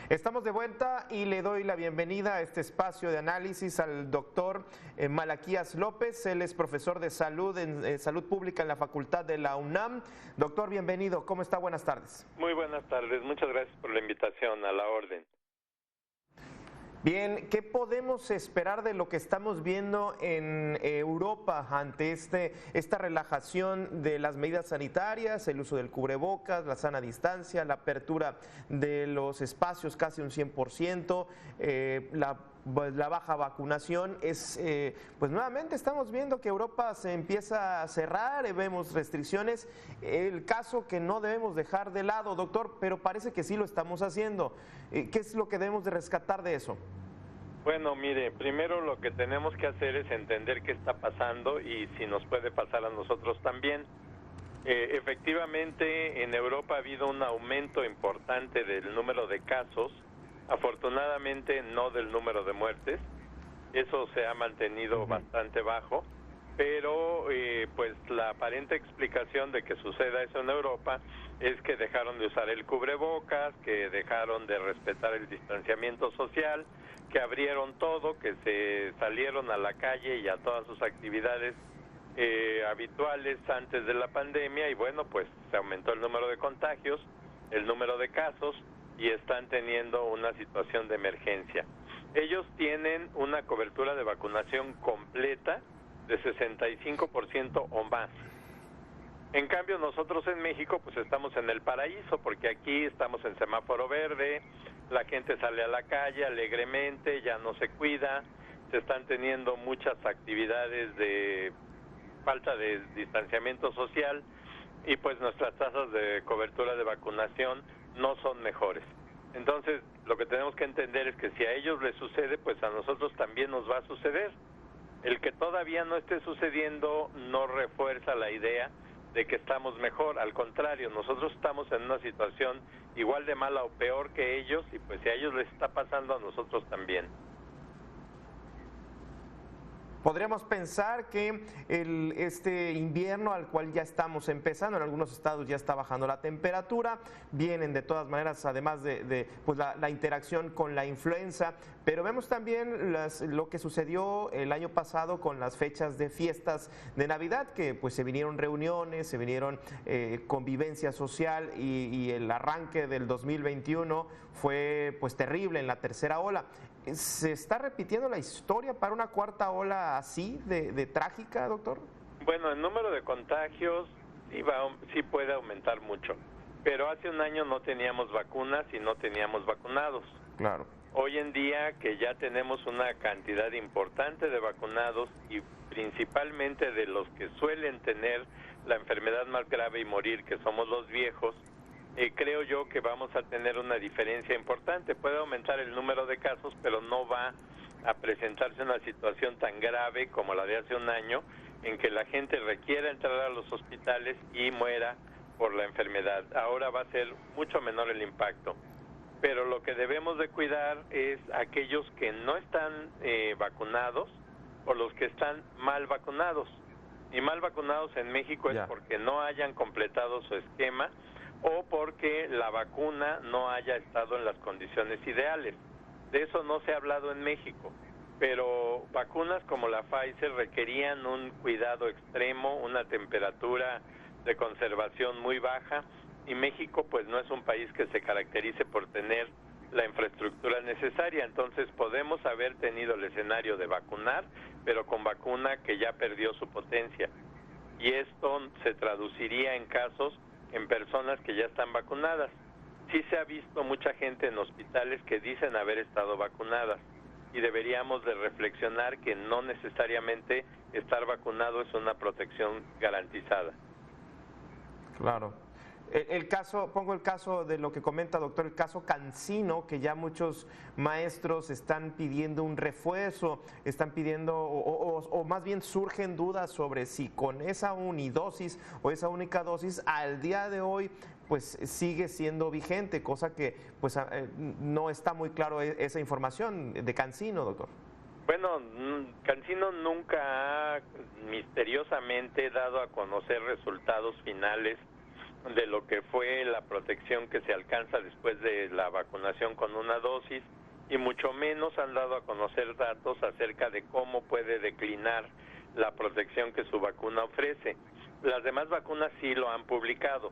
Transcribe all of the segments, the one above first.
Estamos de vuelta y le doy la bienvenida a este espacio de análisis al doctor Malaquías López. Él es profesor de salud en salud pública en la Facultad de la UNAM. Doctor, bienvenido. ¿Cómo está? Buenas tardes. Muy buenas tardes. Muchas gracias por la invitación. A la orden. Bien, ¿qué podemos esperar de lo que estamos viendo en Europa ante esta relajación de las medidas sanitarias, el uso del cubrebocas, la sana distancia, la apertura de los espacios casi un 100%, la baja vacunación? Pues nuevamente estamos viendo que Europa se empieza a cerrar, vemos restricciones, el caso que no debemos dejar de lado, doctor, pero parece que sí lo estamos haciendo. ¿Qué es lo que debemos de rescatar de eso? Bueno, mire, primero lo que tenemos que hacer es entender qué está pasando y si nos puede pasar a nosotros también. Efectivamente, en Europa ha habido un aumento importante del número de casos, afortunadamente no del número de muertes. Eso se ha mantenido bastante bajo, pero pues la aparente explicación de que suceda eso en Europa es que dejaron de usar el cubrebocas, que dejaron de respetar el distanciamiento social, que abrieron todo, que se salieron a la calle y a todas sus actividades habituales antes de la pandemia, y bueno, pues se aumentó el número de contagios, el número de casos, y están teniendo una situación de emergencia. Ellos tienen una cobertura de vacunación completa de 65% o más. En cambio, nosotros en México pues estamos en el paraíso, porque aquí estamos en semáforo verde, la gente sale a la calle alegremente, ya no se cuida, se están teniendo muchas actividades de falta de distanciamiento social y pues nuestras tasas de cobertura de vacunación no son mejores. Entonces, lo que tenemos que entender es que si a ellos les sucede, pues a nosotros también nos va a suceder. El que todavía no esté sucediendo no refuerza la idea de que estamos mejor, al contrario, nosotros estamos en una situación igual de mala o peor que ellos, y pues si a ellos les está pasando, a nosotros también. Podríamos pensar que este invierno al cual ya estamos empezando, en algunos estados ya está bajando la temperatura, vienen de todas maneras, además de pues la interacción con la influenza, pero vemos también lo que sucedió el año pasado con las fechas de fiestas de Navidad, que pues se vinieron reuniones, se vinieron convivencia social y el arranque del 2021 fue pues terrible en la tercera ola. ¿Se está repitiendo la historia para una cuarta ola así de trágica, doctor? Bueno, el número de contagios sí puede aumentar mucho, pero hace un año no teníamos vacunas y no teníamos vacunados. Claro. Hoy en día que ya tenemos una cantidad importante de vacunados y principalmente de los que suelen tener la enfermedad más grave y morir, que somos los viejos, creo yo que vamos a tener una diferencia importante. Puede aumentar el número de casos, pero no va a presentarse una situación tan grave como la de hace un año, en que la gente requiera entrar a los hospitales y muera por la enfermedad. Ahora va a ser mucho menor el impacto. Pero lo que debemos de cuidar es aquellos que no están vacunados o los que están mal vacunados. Y mal vacunados en México es porque no hayan completado su esquema o porque la vacuna no haya estado en las condiciones ideales. De eso no se ha hablado en México, pero vacunas como la Pfizer requerían un cuidado extremo, una temperatura de conservación muy baja, y México pues no es un país que se caracterice por tener la infraestructura necesaria. Entonces podemos haber tenido el escenario de vacunar, pero con vacuna que ya perdió su potencia, y esto se traduciría en casos en personas que ya están vacunadas. Sí se ha visto mucha gente en hospitales que dicen haber estado vacunadas, y deberíamos de reflexionar que no necesariamente estar vacunado es una protección garantizada. Claro. Pongo el caso de lo que comenta, doctor, el caso Cancino, que ya muchos maestros están pidiendo un refuerzo, están pidiendo, o más bien surgen dudas sobre si con esa unidosis o esa única dosis al día de hoy pues sigue siendo vigente, cosa que pues no está muy claro esa información de Cancino, doctor. Bueno, Cancino nunca ha misteriosamente dado a conocer resultados finales de lo que fue la protección que se alcanza después de la vacunación con una dosis, y mucho menos han dado a conocer datos acerca de cómo puede declinar la protección que su vacuna ofrece. Las demás vacunas sí lo han publicado.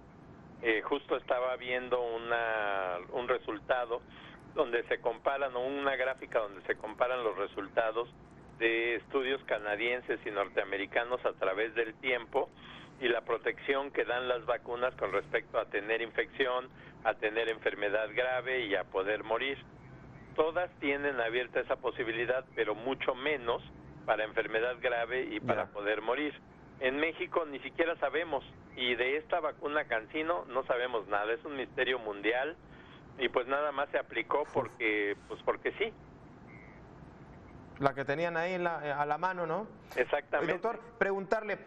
Justo estaba viendo un resultado donde se comparan, o una gráfica donde se comparan los resultados de estudios canadienses y norteamericanos a través del tiempo y la protección que dan las vacunas con respecto a tener infección, a tener enfermedad grave y a poder morir. Todas tienen abierta esa posibilidad, pero mucho menos para enfermedad grave y para poder morir. En México ni siquiera sabemos, y de esta vacuna CanSino no sabemos nada, es un misterio mundial, y pues nada más se aplicó porque sí. La que tenían ahí a la mano, ¿no? Exactamente. Doctor, preguntarle,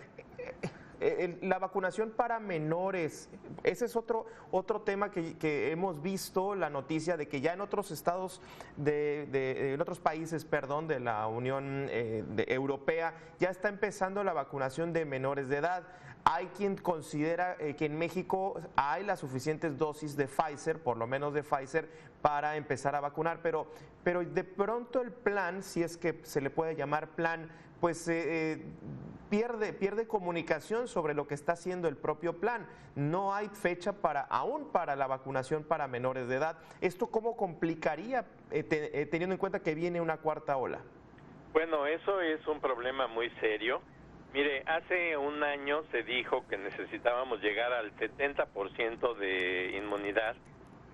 la vacunación para menores, ese es otro tema que hemos visto, la noticia de que ya en otros estados, en otros países, perdón, de la Unión Europea, ya está empezando la vacunación de menores de edad. Hay quien considera que en México hay las suficientes dosis de Pfizer, por lo menos de Pfizer, para empezar a vacunar, pero de pronto el plan, si es que se le puede llamar plan, pues pierde comunicación sobre lo que está haciendo el propio plan. No hay fecha aún para la vacunación para menores de edad. ¿Esto cómo complicaría, teniendo en cuenta que viene una cuarta ola? Bueno, eso es un problema muy serio. Mire, hace un año se dijo que necesitábamos llegar al 70% de inmunidad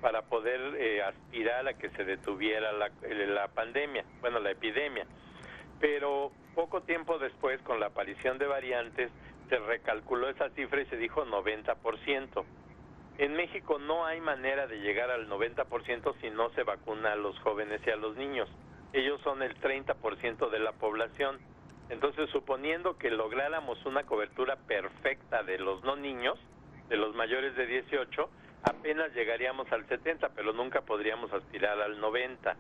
para poder aspirar a que se detuviera la pandemia, bueno, la epidemia. Pero poco tiempo después, con la aparición de variantes, se recalculó esa cifra y se dijo 90%. En México no hay manera de llegar al 90% si no se vacuna a los jóvenes y a los niños. Ellos son el 30% de la población. Entonces, suponiendo que lográramos una cobertura perfecta de los no niños, de los mayores de 18, apenas llegaríamos al 70%, pero nunca podríamos aspirar al 90%.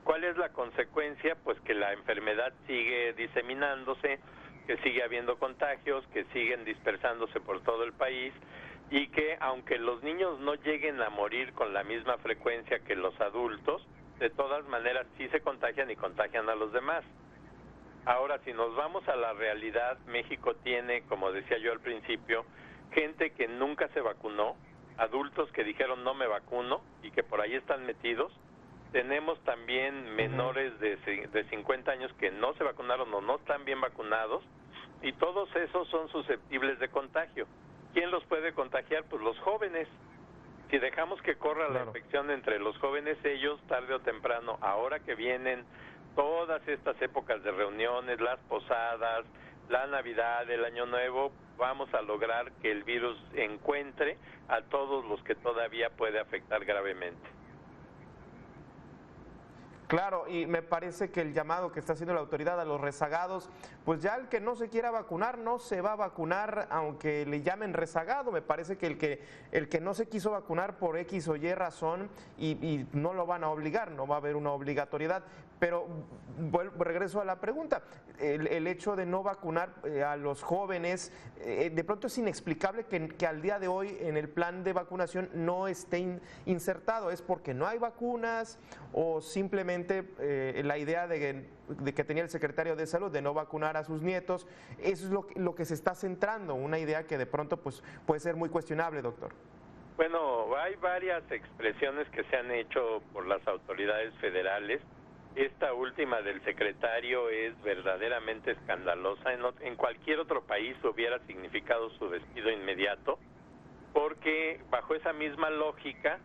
¿Cuál es la consecuencia? Pues que la enfermedad sigue diseminándose, que sigue habiendo contagios, que siguen dispersándose por todo el país, y que aunque los niños no lleguen a morir con la misma frecuencia que los adultos, de todas maneras sí se contagian y contagian a los demás. Ahora, si nos vamos a la realidad, México tiene, como decía yo al principio, gente que nunca se vacunó, adultos que dijeron no me vacuno y que por ahí están metidos. Tenemos también menores de 50 años que no se vacunaron o no están bien vacunados, y todos esos son susceptibles de contagio. ¿Quién los puede contagiar? Pues los jóvenes. Si dejamos que corra la infección entre los jóvenes, ellos tarde o temprano, ahora que vienen todas estas épocas de reuniones, las posadas, la Navidad, el Año Nuevo, vamos a lograr que el virus encuentre a todos los que todavía puede afectar gravemente. Claro, y me parece que el llamado que está haciendo la autoridad a los rezagados, pues ya el que no se quiera vacunar no se va a vacunar aunque le llamen rezagado. Me parece que el que no se quiso vacunar por X o Y razón y no lo van a obligar, no va a haber una obligatoriedad. Pero regreso a la pregunta, el hecho de no vacunar a los jóvenes, de pronto es inexplicable que al día de hoy en el plan de vacunación no esté insertado. ¿Es porque no hay vacunas o simplemente la idea de que tenía el secretario de Salud de no vacunar a sus nietos? Eso es lo que se está centrando, una idea que de pronto pues puede ser muy cuestionable, doctor. Bueno, hay varias expresiones que se han hecho por las autoridades federales. Esta última del secretario es verdaderamente escandalosa. En cualquier otro país hubiera significado su despido inmediato, porque bajo esa misma lógica,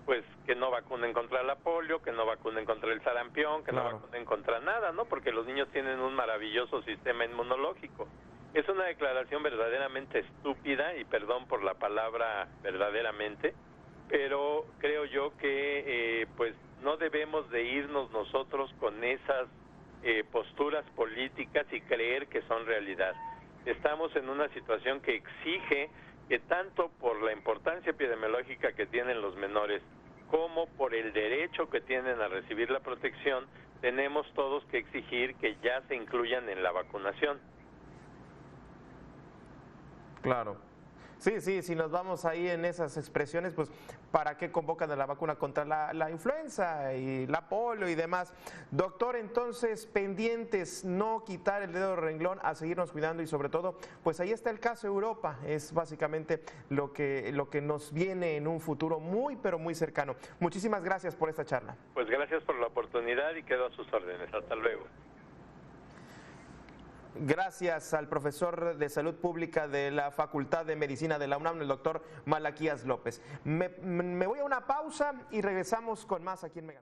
pues que no vacunen contra la polio, que no vacunen contra el sarampión, que no vacunen contra nada, ¿no? Porque los niños tienen un maravilloso sistema inmunológico. Es una declaración verdaderamente estúpida, y perdón por la palabra verdaderamente, pero creo yo que pues no debemos de irnos nosotros con esas posturas políticas y creer que son realidad. Estamos en una situación que exige que tanto por la importancia epidemiológica que tienen los menores como por el derecho que tienen a recibir la protección, tenemos todos que exigir que ya se incluyan en la vacunación. Claro. Sí, sí, si nos vamos ahí en esas expresiones, pues ¿para qué convocan a la vacuna contra la influenza y la polio y demás? Doctor, entonces, pendientes, no quitar el dedo del renglón, a seguirnos cuidando y sobre todo, pues ahí está el caso Europa, es básicamente lo que nos viene en un futuro muy, pero muy cercano. Muchísimas gracias por esta charla. Pues gracias por la oportunidad y quedo a sus órdenes. Hasta luego. Gracias al profesor de Salud Pública de la Facultad de Medicina de la UNAM, el doctor Malaquías López. Me voy a una pausa y regresamos con más aquí en Mega.